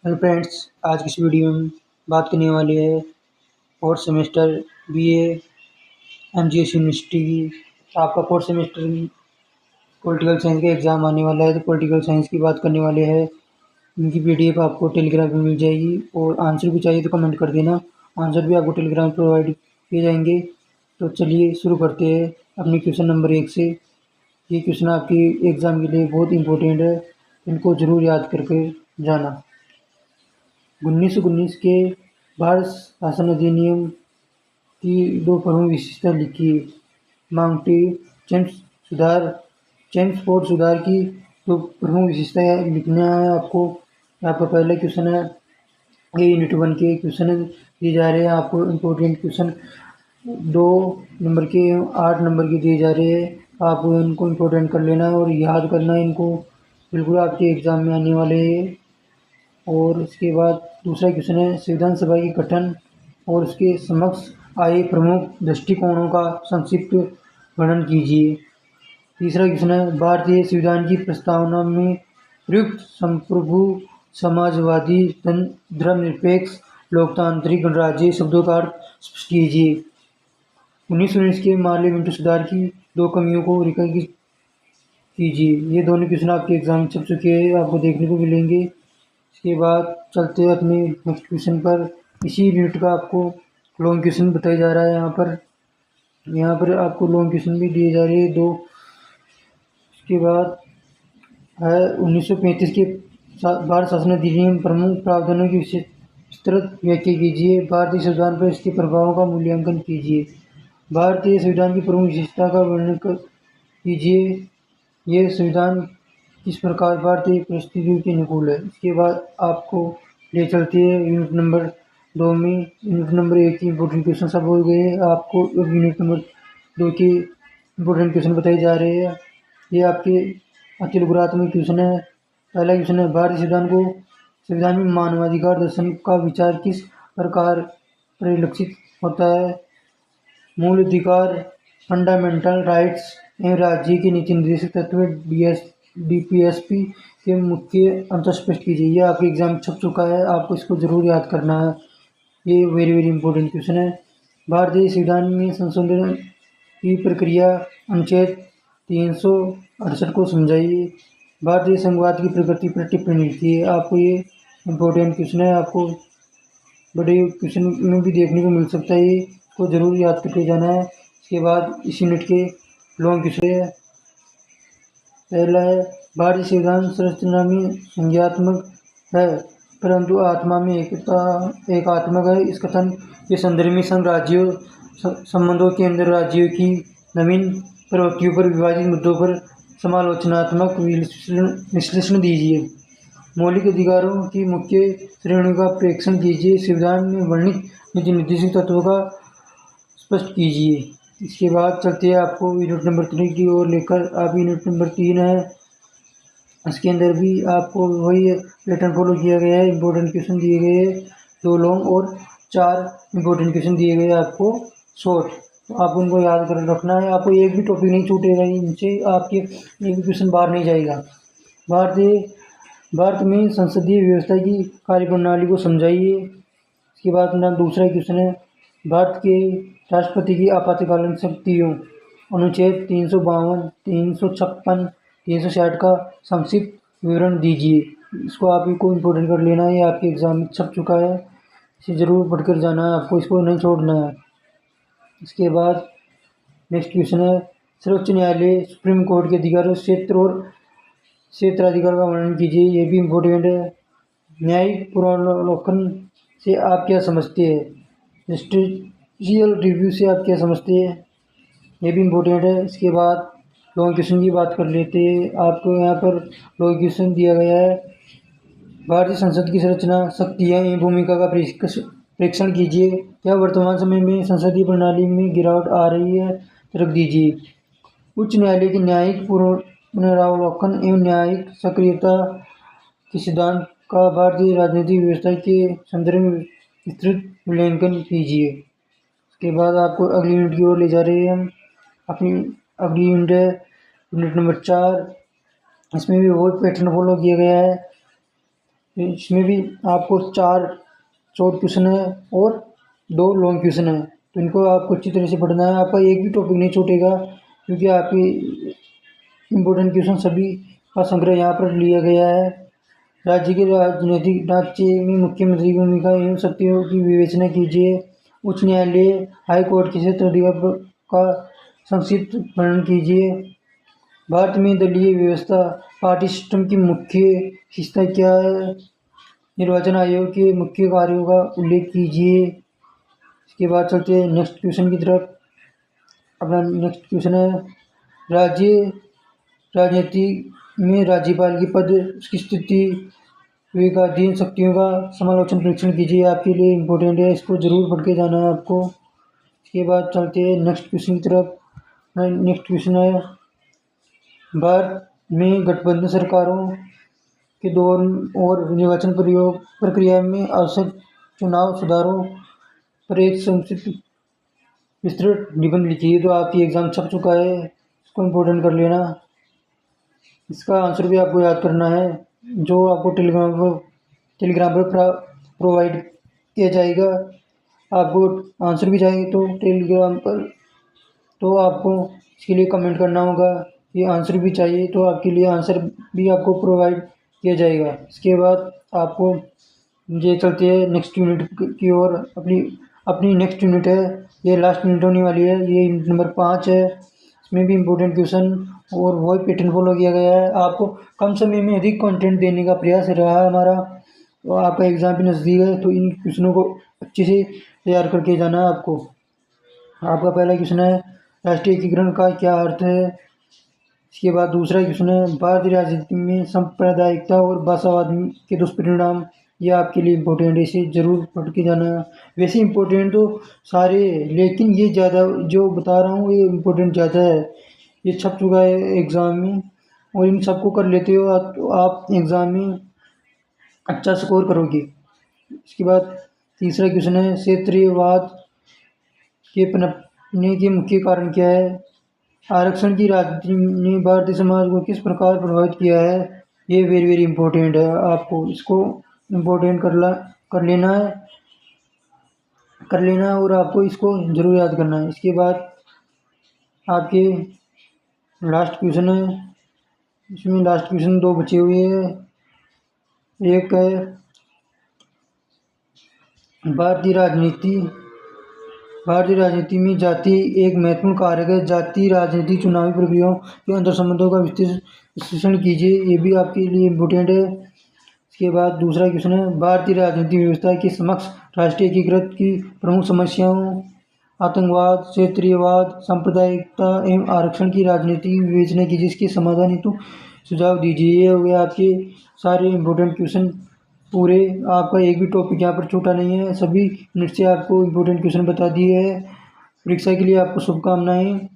Hello friends, आज की इस वीडियो में बात करने वाले हैं fourth semester BA MGS university की। आपका फोर्थ सेमेस्टर पॉलिटिकल साइंस का एग्ज़ाम आने वाला है, तो पॉलिटिकल साइंस की बात करने वाले हैं। इनकी पीडीएफ आपको टेलीग्राम पे मिल जाएगी और आंसर भी चाहिए तो कमेंट कर देना। आंसर भी आपको टेलीग्राम प्रोवाइड किए जाएंगे। तो चलिए शुरू करते हैं अपनी क्वेश्चन नंबर 1 से। ये क्वेश्चन आपके एग्ज़ाम के लिए बहुत इंपॉर्टेंट है, इनको ज़रूर याद करके जाना। 1919 के भारत शासन अधिनियम की दो प्रमुख विशेषता लिखिए। माउंटी चेम्सफोर्ड सुधार की दो प्रमुख विशेषताएं लिखना है आपको। आपका पहला क्वेश्चन है, ये यूनिट 1 के क्वेश्चन दिए जा रहे हैं आपको। इम्पोर्टेंट क्वेश्चन 2 नंबर के 8 नंबर के दिए जा रहे हैं। आप इनको इम्पोर्टेंट कर लेना और याद करना इनको, बिल्कुल आपके एग्ज़ाम में आने वाले हैं। और इसके बाद दूसरा क्वेश्चन है, संविधान सभा के गठन और उसके समक्ष आए प्रमुख दृष्टिकोणों का संक्षिप्त वर्णन कीजिए। तीसरा क्वेश्चन है, भारतीय संविधान की प्रस्तावना में प्रयुक्त संप्रभु समाजवादी धर्मनिरपेक्ष लोकतांत्रिक गणराज्य शब्दों का अर्थ स्पष्ट कीजिए। 1919 के माल्य मिंटो सुधार की दो कमियों को रेखांकित कीजिए। ये दोनों क्वेश्चन आपके एग्जाम में छप चुके हैं, आपको देखने को मिलेंगे। इसके बाद चलते हैं अपने नेक्स्ट क्वेश्चन पर। इसी यूनिट का आपको लॉन्ग क्वेश्चन बताया जा रहा है। यहाँ पर आपको लॉन्ग क्वेश्चन भी दिए जा रहे हैं 2। इसके बाद है 1935 के भारत शासन अधिनियम प्रमुख प्रावधानों की विस्तृत व्याख्या कीजिए। भारतीय संविधान पर इसके प्रभावों का मूल्यांकन कीजिए। भारतीय संविधान की प्रमुख विशेषता का वर्णन कीजिए। ये संविधान किस प्रकार भारतीय परिस्थितियों के अनुकूल है। इसके बाद आपको ले चलते हैं यूनिट नंबर 2 में। यूनिट नंबर 1 की इम्पोर्टेंट क्वेश्चन सब हो गए। आपको अब यूनिट नंबर 2 के इम्पोर्टेंट क्वेश्चन बताए जा रहे हैं। ये आपके अखिल गुणात्मक क्वेश्चन है। पहला क्वेश्चन है, भारतीय संविधान में मानवाधिकार दर्शन का विचार किस प्रकार परिलक्षित होता है। मूल अधिकार, फंडामेंटल राइट्स एवं राज्य के नीति निर्देशक तत्व डीपीएसपी के मुख्य अंतर स्पष्ट कीजिए। यह आपके एग्जाम छप चुका है, आपको इसको जरूर याद करना है। ये वेरी वेरी इंपॉर्टेंट क्वेश्चन है। भारतीय संविधान में संशोधन की प्रक्रिया अनुच्छेद 368 को समझाइए। भारतीय संघवाद की प्रकृति पर टिप्पणी लिखिए। आपको ये इम्पोर्टेंट क्वेश्चन है, आपको बड़े क्वेश्चन में भी देखने को मिल सकता है। ये को जरूर याद करके जाना है। इसके बाद इस यूनिट के लॉन्ग क्वेश्चन है। पहला है, भारतीय संविधान संरचना में संज्ञात्मक है परंतु आत्मा में एकात्मक है। इस कथन के संदर्भ में संघ राज्यों संबंधों के अंदर राज्यों की नवीन प्रवृत्तियों पर विभाजित मुद्दों पर समालोचनात्मक विश्लेषण दीजिए। मौलिक अधिकारों की मुख्य श्रेणियों का प्रेक्षण कीजिए। संविधान में वर्णित नीति निर्देशक तत्वों का स्पष्ट कीजिए। इसके बाद चलते हैं आपको यूनिट नंबर 3 की ओर लेकर। आप यूनिट नंबर 3 है, इसके अंदर भी आपको वही पैटर्न फॉलो किया गया है। इंपॉर्टेंट क्वेश्चन दिए गए हैं 2 लॉन्ग और 4 इंपॉर्टेंट क्वेश्चन दिए गए आपको शॉर्ट। तो आप उनको याद कर रखना है। आपको एक भी टॉपिक नहीं छूटेगा, इनसे आपके एक भी क्वेश्चन बाहर नहीं जाएगा। भारत में संसदीय व्यवस्था की कार्यप्रणाली को समझाइए। इसके बाद अपना दूसरा क्वेश्चन है, भारत के राष्ट्रपति की आपातकालीन शक्तियों अनुच्छेद 352, 356, 360 का संक्षिप्त विवरण दीजिए। इसको आप ही को इम्पोर्टेंट कर लेना है, आपके एग्जाम में छप चुका है, इसे ज़रूर पढ़कर जाना है, आपको इसको नहीं छोड़ना है। इसके बाद नेक्स्ट क्वेश्चन है, सर्वोच्च न्यायालय सुप्रीम कोर्ट के अधिकारों क्षेत्र और क्षेत्राधिकार का वर्णन कीजिए। ये भी इम्पोर्टेंट है। न्यायिक पुनरावलोकन से आप क्या समझते हैं। जस्टिशियल रिव्यू से आप क्या समझते हैं, ये भी इम्पोर्टेंट है। इसके बाद लॉन्ग क्वेश्चन की बात कर लेते हैं। आपको यहाँ पर लॉन्ग क्वेश्चन दिया गया है, भारतीय संसद की संरचना, शक्तियाँ एवं भूमिका का प्रेक्षण कीजिए। क्या वर्तमान समय में संसदीय प्रणाली में गिरावट आ रही है, रख दीजिए। उच्च न्यायालय के न्यायिक पुनरावलोकन एवं न्यायिक सक्रियता के सिद्धांत का भारतीय राजनीतिक व्यवस्था के संदर्भ में विस्तृत मूल्यांकन कीजिए। उसके बाद आपको अगली यूनिट की ओर ले जा रहे हैं हम। अपनी अगली यूनिट है यूनिट नंबर 4। इसमें भी वही पैटर्न फॉलो किया गया है। इसमें भी आपको 4 शॉर्ट क्वेश्चन है और 2 लॉन्ग क्वेश्चन है, तो इनको आपको अच्छी तरह से पढ़ना है। आपका एक भी टॉपिक नहीं छूटेगा, क्योंकि आपके इम्पोर्टेंट क्वेश्चन सभी का संग्रह यहाँ पर लिया गया है। राज्य के राजनीतिक ढांचे में मुख्यमंत्री की भूमिका एवं शक्तियों की विवेचना कीजिए। उच्च न्यायालय, हाई कोर्ट के क्षेत्र अधिकार का संक्षिप्त वर्णन कीजिए। भारत में दलीय व्यवस्था पार्टी सिस्टम की मुख्य हिस्सा क्या है। निर्वाचन आयोग के मुख्य कार्यों का उल्लेख कीजिए। इसके बाद चलते हैं नेक्स्ट क्वेश्चन की तरफ। अपना नेक्स्ट क्वेश्चन है, राज्य राजनीति में राज्यपाल की पद, उसकी स्थिति, विवेकाधीन शक्तियों का समालोचन परीक्षण कीजिए। आपके लिए इम्पोर्टेंट है, इसको जरूर पढ़ के जाना है आपको। इसके बाद चलते हैं नेक्स्ट क्वेश्चन की तरफ। नेक्स्ट क्वेश्चन है, भारत में गठबंधन सरकारों के दौर और निर्वाचन प्रक्रिया में आवश्यक चुनाव सुधारों पर एक संक्षिप्त विस्तृत निबंध लिखिए। तो आपकी एग्ज़ाम छप चुका है, इसको इम्पोर्टेंट कर लेना। इसका आंसर भी आपको याद करना है, जो आपको टेलीग्राम पर प्रोवाइड किया जाएगा। आपको आंसर भी चाहिए तो टेलीग्राम पर, तो आपको इसके लिए कमेंट करना होगा। ये आंसर भी चाहिए तो आपके लिए आंसर भी आपको प्रोवाइड किया जाएगा। इसके बाद आपको ये चलते हैं नेक्स्ट यूनिट की ओर। अपनी नेक्स्ट यूनिट है, ये लास्ट यूनिट होने वाली है, ये यूनिट नंबर 5 है। इसमें भी इम्पोर्टेंट क्वेश्चन और वही पैटर्न फॉलो किया गया है। आपको कम समय में अधिक कंटेंट देने का प्रयास रहा है हमारा। तो आपका एग्ज़ाम भी नज़दीक है, तो इन क्वेश्चनों को अच्छे से तैयार करके जाना है आपको। आपका पहला क्वेश्चन है, राष्ट्रीय एकीकरण का क्या अर्थ है। इसके बाद दूसरा क्वेश्चन है, भारतीय राजनीति में सांप्रदायिकता और भाषावाद के दुष्परिणाम। ये आपके लिए इम्पोर्टेंट है, इसे ज़रूर पढ़ के जाना है। वैसे इम्पोर्टेंट तो सारे, लेकिन ये ज़्यादा जो बता रहा हूँ ये इम्पोर्टेंट ज़्यादा है, ये छप चुका है एग्ज़ाम में, और इन सबको कर लेते हो तो आप एग्ज़ाम में अच्छा स्कोर करोगे। इसके बाद तीसरा क्वेश्चन है, क्षेत्रीयवाद के पनपने के मुख्य कारण क्या है। आरक्षण की राजनीति ने भारतीय समाज को किस प्रकार प्रभावित किया है। ये वेरी वेरी इंपॉर्टेंट है, आपको इसको इम्पोर्टेंट कर लेना और आपको इसको ज़रूर याद करना है। इसके बाद आपके लास्ट क्वेश्चन है, इसमें लास्ट क्वेश्चन 2 बचे हुए हैं। एक है, भारतीय राजनीति में जाति एक महत्वपूर्ण कारक है। जाति राजनीति चुनावी प्रक्रियाओं के अंतर संबंधों का विश्लेषण कीजिए। ये भी आपके लिए इम्पोर्टेंट है। इसके बाद दूसरा क्वेश्चन है, भारतीय राजनीतिक व्यवस्था के समक्ष राष्ट्रीय एकीकृत की प्रमुख समस्याओं। आतंकवाद, क्षेत्रीयवाद, सांप्रदायिकता एवं आरक्षण की राजनीतिक विवेचना कीजिए, इसके समाधान हेतु सुझाव दीजिए। ये हो गया आपके सारे इम्पोर्टेंट क्वेश्चन पूरे। आपका एक भी टॉपिक यहाँ पर छूटा नहीं है, सभी मिनट से आपको इम्पोर्टेंट क्वेश्चन बता दिए हैं। परीक्षा के लिए आपको शुभकामनाएं।